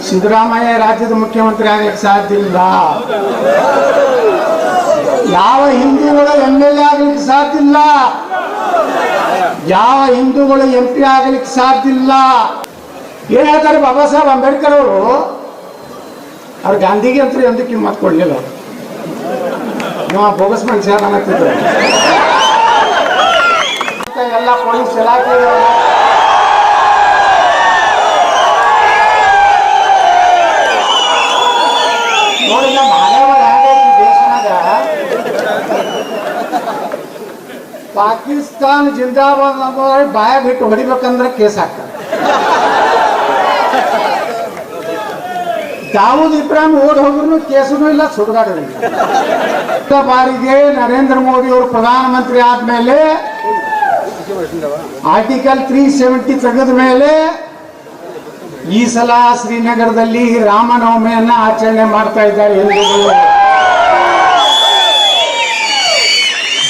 ಸಿದ್ದರಾಮಯ್ಯ ರಾಜ್ಯದ ಮುಖ್ಯಮಂತ್ರಿ ಆಗಲಿಕ್ಕೆ ಸಾಧ್ಯ ಇಲ್ಲ. ಯಾವ ಹಿಂದೂಗಳು MLA ಆಗಲಿಕ್ಕೆ ಸಾಧ್ಯ ಇಲ್ಲ. ಯಾವ ಹಿಂದೂಗಳು MP ಆಗಲಿಕ್ಕೆ ಸಾಧ್ಯ ಇಲ್ಲ. ಏನ್ ಹೇಳ್ತಾರೆ ಬಾಬಾ ಸಾಹೇಬ್ ಅಂಬೇಡ್ಕರ್ ಅವ್ರು ಗಾಂಧಿಗೆ ಅಂತ ಎಂದು ಕಿಮ್ಮತ್ ಕೊಡ್ಲಿಲ್ಲ. ನೀವು ಬೋಗಸ್ ಮನುಷ್ಯ ಅನ್ನತ್ತಿದ್ರು. ಎಲ್ಲ ಪೊಲೀಸ್ ಇಲಾಖೆ ನೋಡಿ, ನಮ್ಮ ಹಳೆಯವರು ಹೆಂಗೈತಿ ದೇಶನಾಗ ಪಾಕಿಸ್ತಾನ ಜಿಂದಾಬಾದ್ ಅಂದ್ರೆ ಬಾಯ ಬಿಟ್ಟು ಹೊಡಿಬೇಕಂದ್ರೆ ಕೇಸ್ ಹಾಕ್ತಾರೆ. ದಾವೂದ್ ಇಬ್ರಾಹಿಂ ಓಡ್ ಹೋದ್ರು ಕೇಸೂ ಇಲ್ಲ, ಸುಡುಗಾಡೂ ಇಲ್ಲ. ಬಾರಿಗೆ ನರೇಂದ್ರ ಮೋದಿ ಅವರು ಪ್ರಧಾನಮಂತ್ರಿ ಆದ್ಮೇಲೆ ಆರ್ಟಿಕಲ್ 370 ತೆಗೆದ ಮೇಲೆ ಈ ಸಲ ಶ್ರೀನಗರದಲ್ಲಿ ರಾಮನವಮಿಯನ್ನ ಆಚರಣೆ ಮಾಡ್ತಾ ಇದ್ದಾರೆ ಹಿಂದೂಗಳು.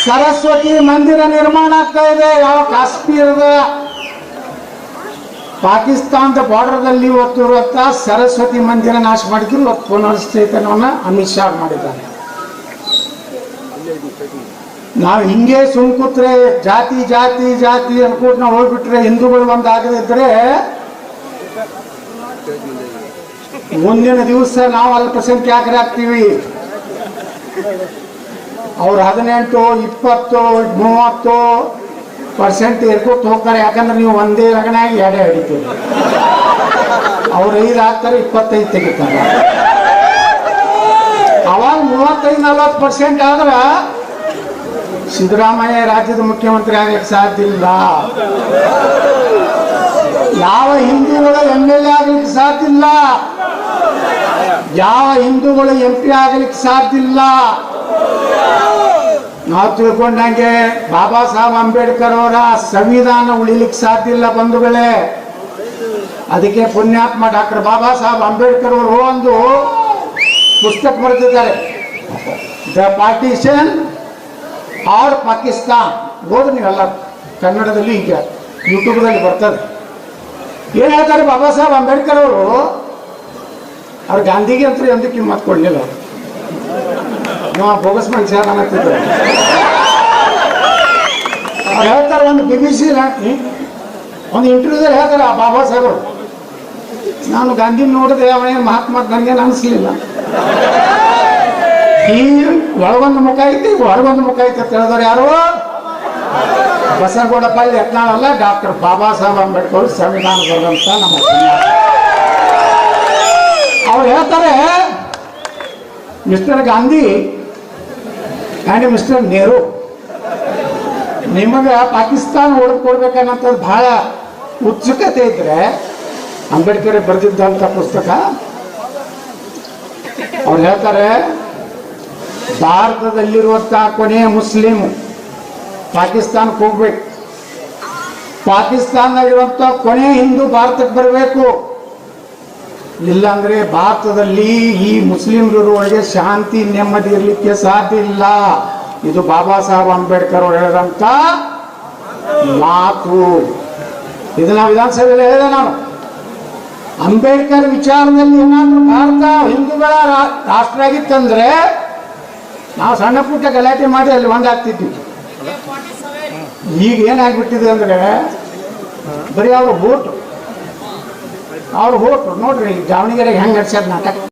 ಸರಸ್ವತಿ ಮಂದಿರ ನಿರ್ಮಾಣ ಆಗ್ತಾ ಇದೆ. ಯಾವ ಕಾಶ್ಮೀರದ ಪಾಕಿಸ್ತಾನದ ಬಾರ್ಡರ್ದಲ್ಲಿ ಇವತ್ತು ಸರಸ್ವತಿ ಮಂದಿರ ನಾಶ ಮಾಡಿದ್ರು. ಇವತ್ತು ಪುನರ್ಸ್ಥಿತನವನ್ನ ಅಮಿತ್ ಶಾ ಮಾಡಿದ್ದಾರೆ. ನಾವು ಹಿಂಗೆ ಸುಮ್ ಕೂತ್ರೆ ಜಾತಿ ಜಾತಿ ಜಾತಿ ಅನ್ಕೊಂಡು ನಾವು ಹೋಗ್ಬಿಟ್ರೆ ಹಿಂದೂಗಳು ಒಂದಾಗದಿದ್ರೆ ಮುಂದಿನ ದಿವಸ ನಾವು ಅಲ್ಪಸಂಖ್ಯಾತರಾಗ್ತೀವಿ. ಅವ್ರು 18, 20, 30% ಇರ್ಕೊತ ಹೋಗ್ತಾರೆ. ಯಾಕಂದ್ರೆ ನೀವು ಒಂದೇ ರಗಣಾಗಿ ಎಡೆ ಹಿಡಿತೀವಿ. ಅವ್ರು 5 ಹಾಕ್ತಾರೆ, 25 ತೆಗಿತಾರೆ. ಅವಾಗ 35-40% ಆದ್ರ ಸಿದ್ದರಾಮಯ್ಯ ರಾಜ್ಯದ ಮುಖ್ಯಮಂತ್ರಿ ಆಗಲಿಕ್ಕೆ ಸಾಧ್ಯ ಇಲ್ಲ. ಯಾವ ಹಿಂದೂಗಳು MLA ಆಗಲಿಕ್ಕೆ ಸಾಧ್ಯ ಇಲ್ಲ. ಯಾವ ಹಿಂದೂಗಳು MP ಆಗಲಿಕ್ಕೆ ಸಾಧ್ಯ ಇಲ್ಲ. ನಾವು ತಿಳ್ಕೊಂಡಂಗೆ ಬಾಬಾ ಸಾಹೇಬ್ ಅಂಬೇಡ್ಕರ್ ಅವರ ಸಂವಿಧಾನ ಉಳಿಲಿಕ್ಕೆ ಸಾಧ್ಯ ಇಲ್ಲ ಬಂಧುಗಳೇ. ಅದಕ್ಕೆ ಪುಣ್ಯಾತ್ಮ ಡಾಕ್ಟರ್ ಬಾಬಾ ಸಾಹೇಬ್ ಅಂಬೇಡ್ಕರ್ ಅವರು ಒಂದು ಪುಸ್ತಕ ಬರೆದಿದ್ದಾರೆ, ದ ಪಾರ್ಟಿಷನ್ ಆರ್ ಪಾಕಿಸ್ತಾನ್. ಓದಿ ನೀವೆಲ್ಲ, ಕನ್ನಡದಲ್ಲಿ ಈಗ ಯೂಟ್ಯೂಬ್ದಲ್ಲಿ ಬರ್ತದೆ. ಏನ್ ಹೇಳ್ತಾರೆ ಬಾಬಾ ಸಾಹೇಬ್ ಅಂಬೇಡ್ಕರ್ ಅವ್ರು ಗಾಂಧಿಗೆ ಅಂತ ಎಂದು ಕಿಮ್ಮತ್ ಕೊಡ್ಲಿಲ್ಲ. ನೀವು ಬೋಗಸ್ ಮನುಷ್ಯ ಅನ್ನತ್ತಿದ್ರು. ಅವ್ರು ಹೇಳ್ತಾರೆ, ಒಂದು BBC ಒಂದು ಇಂಟರ್ವ್ಯೂದಲ್ಲಿ ಹೇಳ್ತಾರೆ ಆ ಬಾಬಾ ಸಾಹೇಬ್, ನಾನು ಗಾಂಧಿ ನೋಡಿದೆ, ಅವನೇನು ಮಹಾತ್ಮ ನನಗೇನು ಅನಿಸ್ಲಿಲ್ಲ. ಈ ಒಳಗೊಂದು ಮುಖ ಐತಿ, ಹೊರಗೊಂದು ಮುಖ ಐತಿ ಅಂತ ಹೇಳಿದವ್ರು ಯಾರು? ಬಸನಗೌಡಪಲ್ಲಿ ಯತ್ನಾಳಲ್ಲ, ಡಾಕ್ಟರ್ ಬಾಬಾ ಸಾಹೇಬ್ ಅಂಬೇಡ್ಕರ್ ಸಂವಿಧಾನ ಬರೆದಂತ ನಮ್ಮ. ಅವ್ರು ಹೇಳ್ತಾರೆ, mister Gandhi and mister Nehru, ನಿಮಗೆ ಪಾಕಿಸ್ತಾನ ಹೊಡೆದ್ಕೊಡ್ಬೇಕನ್ನಂಥದ್ದು ಬಹಳ ಉತ್ಸುಕತೆ ಇದ್ರೆ ಅಂಬೇಡ್ಕರ್ ಬರೆದಿದ್ದಂಥ ಪುಸ್ತಕ. ಅವ್ರು ಹೇಳ್ತಾರೆ, ಭಾರತದಲ್ಲಿರುವಂಥ ಕೊನೆಯ ಮುಸ್ಲಿಂ ಪಾಕಿಸ್ತಾನಕ್ಕೆ ಹೋಗ್ಬೇಕು, ಪಾಕಿಸ್ತಾನದಾಗಿರುವಂಥ ಕೊನೆಯ ಹಿಂದೂ ಭಾರತಕ್ಕೆ ಬರಬೇಕು. ಇಲ್ಲಾಂದ್ರೆ ಭಾರತದಲ್ಲಿ ಈ ಮುಸ್ಲಿಮರೊಳಗೆ ಶಾಂತಿ ನೆಮ್ಮದಿ ಇರಲಿಕ್ಕೆ ಸಾಧ್ಯ ಇಲ್ಲ. ಇದು ಬಾಬಾ ಸಾಹೇಬ್ ಅಂಬೇಡ್ಕರ್ ಅವರು ಹೇಳಿದಂತ ಮಾತು. ಇದನ್ನ ವಿಧಾನಸಭೆಯಲ್ಲಿ ಹೇಳಿದೆ ನಾನು. ಅಂಬೇಡ್ಕರ್ ವಿಚಾರದಲ್ಲಿ ಏನಾದ್ರೂ ಭಾರತ ಹಿಂದೂಗಳ ರಾಷ್ಟ್ರ ಆಗಿತ್ತಂದ್ರೆ ನಾವು ಸಣ್ಣ ಪುಟ್ಟ ಗಲಾಟೆ ಮಾಡಿ ಅಲ್ಲಿ ಒಂದಾಗ್ತಿದ್ವಿ. ಈಗ ಏನಾಗ್ಬಿಟ್ಟಿದೆ ಅಂದ್ರೆ ಬರೀ ಅವ್ರ ಹೋಟು ನೋಡ್ರಿ ದಾವಣಗೆರೆಗೆ ಹೆಂಗ್ ನಡ್ಸ್ಯಾರ ನಾಟಕ.